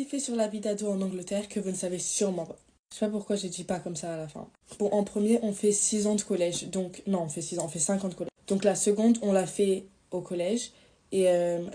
fait sur la vie d'ado en Angleterre que vous ne savez sûrement pas. Je sais pas pourquoi j'ai dit pas comme ça à la fin. Bon, en premier, on fait 6 ans de collège. Donc, non, on fait 6 ans, on fait 5 ans de collège. Donc, la seconde, on l'a fait au collège. Et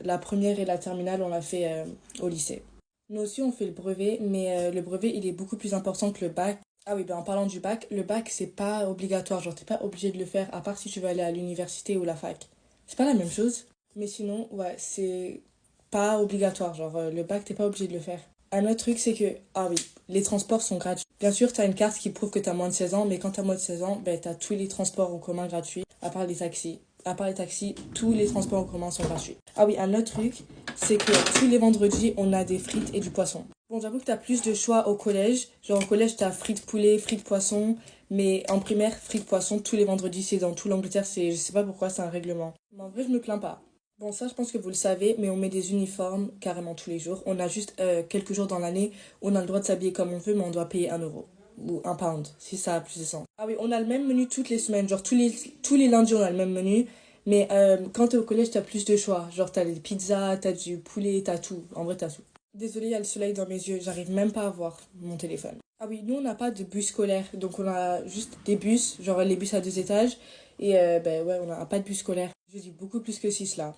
la première et la terminale, on l'a fait au lycée. Nous aussi, on fait le brevet, mais le brevet, il est beaucoup plus important que le bac. Ah oui, ben en parlant du bac, le bac, c'est pas obligatoire. Genre, t'es pas obligé de le faire, à part si tu veux aller à l'université ou la fac. C'est pas la même chose. Mais sinon, ouais, c'est pas obligatoire. Genre, le bac, t'es pas obligé de le faire. Un autre truc, c'est que, ah oui, les transports sont gratuits. Bien sûr, t'as une carte qui prouve que t'as moins de 16 ans, mais quand t'as moins de 16 ans, ben, t'as tous les transports en commun gratuits, à part les taxis. À part les taxis, tous les transports en commun sont gratuits. Ah oui, un autre truc, c'est que tous les vendredis, on a des frites et du poisson. Bon, j'avoue que t'as plus de choix au collège. Genre, au collège, t'as frites poulet, frites poisson, mais en primaire, frites poisson, tous les vendredis, c'est dans tout l'Angleterre, je sais pas pourquoi, c'est un règlement. Mais en vrai, je me plains pas. Bon, ça, je pense que vous le savez, mais on met des uniformes carrément tous les jours. On a juste quelques jours dans l'année où on a le droit de s'habiller comme on veut, mais on doit payer 1 euro. Ou 1 pound, si ça a plus de sens. Ah oui, on a le même menu toutes les semaines. Genre, tous les lundis, on a le même menu. Mais quand t'es au collège, t'as plus de choix. Genre, t'as des pizzas, t'as du poulet, t'as tout. En vrai, t'as tout. Désolée, il y a le soleil dans mes yeux. J'arrive même pas à voir mon téléphone. Ah oui, nous, on n'a pas de bus scolaire. Donc, on a juste des bus, genre les bus à 2 étages. Et ben ouais, on n'a pas de bus scolaire. Je dis beaucoup plus que 6 là.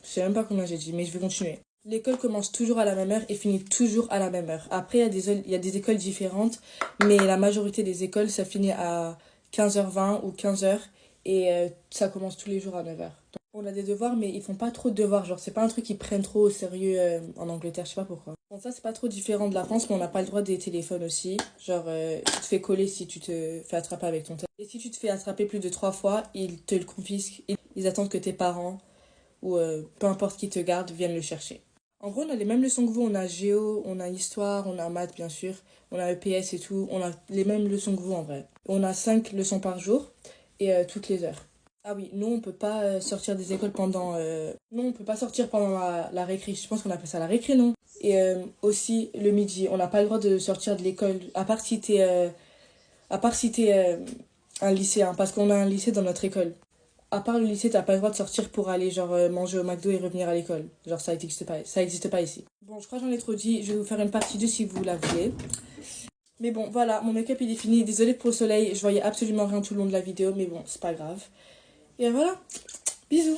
Je sais même pas combien j'ai dit, mais je vais continuer. L'école commence toujours à la même heure et finit toujours à la même heure. Après, il y a des écoles différentes, mais la majorité des écoles, ça finit à 15h20 ou 15h et ça commence tous les jours à 9h. Donc, on a des devoirs, mais ils font pas trop de devoirs. Genre, c'est pas un truc qu'ils prennent trop au sérieux en Angleterre, je sais pas pourquoi. Bon, ça, c'est pas trop différent de la France, mais on n'a pas le droit des téléphones aussi. Genre, tu te fais coller si tu te fais attraper avec ton téléphone. Et si tu te fais attraper plus de 3 fois, ils te le confisquent. Ils attendent que tes parents ou peu importe qui te garde, viennent le chercher. En gros, on a les mêmes leçons que vous, on a géo, on a histoire, on a maths bien sûr, on a EPS et tout, on a les mêmes leçons que vous en vrai. On a 5 leçons par jour et toutes les heures. Ah oui, nous on peut pas sortir des écoles pendant... Non, on peut pas sortir pendant la récré, je pense qu'on appelle ça la récré, non? Et aussi le midi, on n'a pas le droit de sortir de l'école, à part si t'es un lycéen, parce qu'on a un lycée dans notre école. À part le lycée, t'as pas le droit de sortir pour aller genre manger au McDo et revenir à l'école. Genre ça existe pas ici. Bon, je crois que j'en ai trop dit, je vais vous faire une partie 2 si vous la voulez. Mais bon, voilà, mon make-up il est fini. Désolée pour le soleil, je voyais absolument rien tout le long de la vidéo, mais bon, c'est pas grave. Et voilà, bisous.